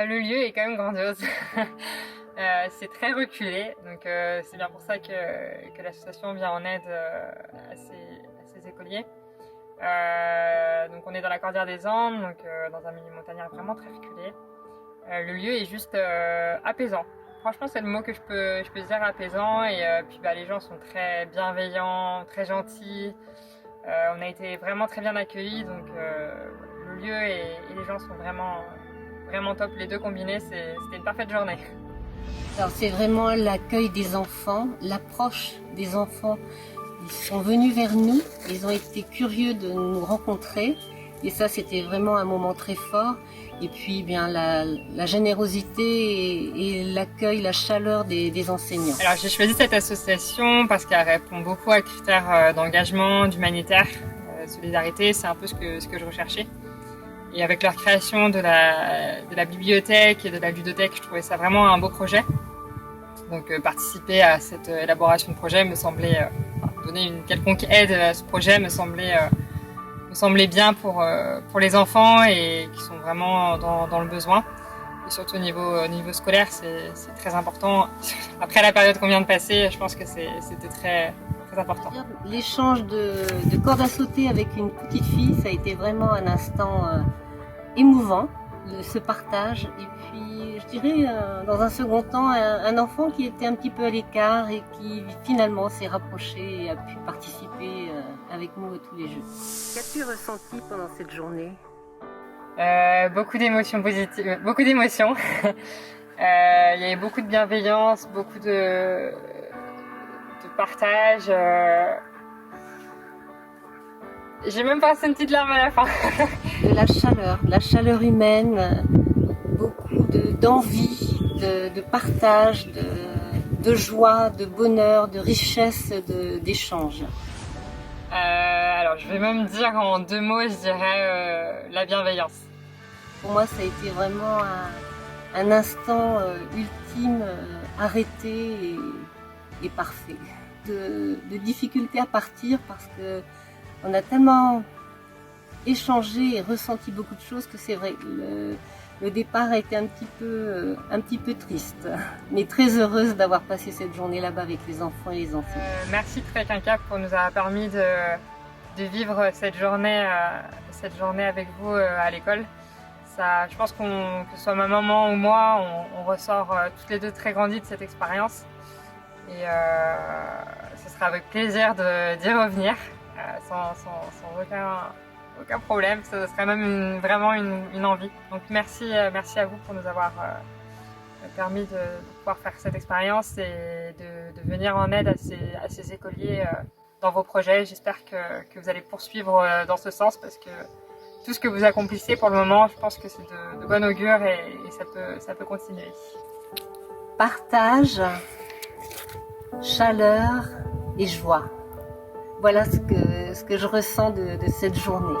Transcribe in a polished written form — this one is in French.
Le lieu est quand même grandiose. C'est très reculé, donc c'est bien pour ça que l'association vient en aide à ces écoliers. Donc on est dans la Cordillère des Andes, donc dans un milieu montagnard vraiment très reculé. Le lieu est juste apaisant. Franchement, c'est le mot que je peux dire, apaisant. Et puis les gens sont très bienveillants, très gentils. On a été vraiment très bien accueillis, donc le lieu et les gens sont vraiment top. Les deux combinés, c'était une parfaite journée. Alors c'est vraiment l'accueil des enfants, l'approche des enfants. Ils sont venus vers nous, ils ont été curieux de nous rencontrer et ça c'était vraiment un moment très fort. Et puis bien la générosité et l'accueil, la chaleur des enseignants. Alors j'ai choisi cette association parce qu'elle répond beaucoup à critères d'engagement, d'humanitaire, solidarité, c'est un peu ce que je recherchais. Et avec leur création de la bibliothèque et de la ludothèque, je trouvais ça vraiment un beau projet. Donc participer à cette élaboration de projet me semblait, donner une quelconque aide à ce projet me semblait bien pour les enfants et qui sont vraiment dans le besoin. Et surtout au niveau scolaire, c'est très important. Après la période qu'on vient de passer, je pense que c'était très important. L'échange de corde à sauter avec une petite fille, ça a été vraiment un instant émouvant, ce partage. Et puis, je dirais, dans un second temps, un enfant qui était un petit peu à l'écart et qui finalement s'est rapproché et a pu participer avec nous à tous les jeux. Qu'as-tu ressenti pendant cette journée? Beaucoup d'émotions positives, beaucoup d'émotions. Il y avait beaucoup de bienveillance, beaucoup de partage. J'ai même passé une petite larme à la fin. De la chaleur humaine, beaucoup d'envie, de partage, de joie, de bonheur, de richesse, d'échange. Alors je vais même dire en 2 mots, je dirais la bienveillance. Pour moi, ça a été vraiment un instant ultime, arrêté et parfait. De difficulté à partir parce que on a tellement échangé et ressenti beaucoup de choses que c'est vrai, le départ a été un petit peu triste, mais très heureuse d'avoir passé cette journée là-bas avec les enfants et les enseignants. Merci Trek Incap pour nous avoir permis de vivre cette journée avec vous à l'école. Je pense que ce soit ma maman ou moi, on ressort toutes les deux très grandis de cette expérience. Et ce sera avec plaisir d'y revenir, sans aucun problème. Ce serait même vraiment une envie. Donc merci à vous pour nous avoir permis de pouvoir faire cette expérience et de venir en aide à ces écoliers dans vos projets. J'espère que vous allez poursuivre dans ce sens parce que tout ce que vous accomplissez pour le moment, je pense que c'est de bon augure et ça peut continuer. Partage, chaleur et joie. Voilà ce que je ressens de cette journée.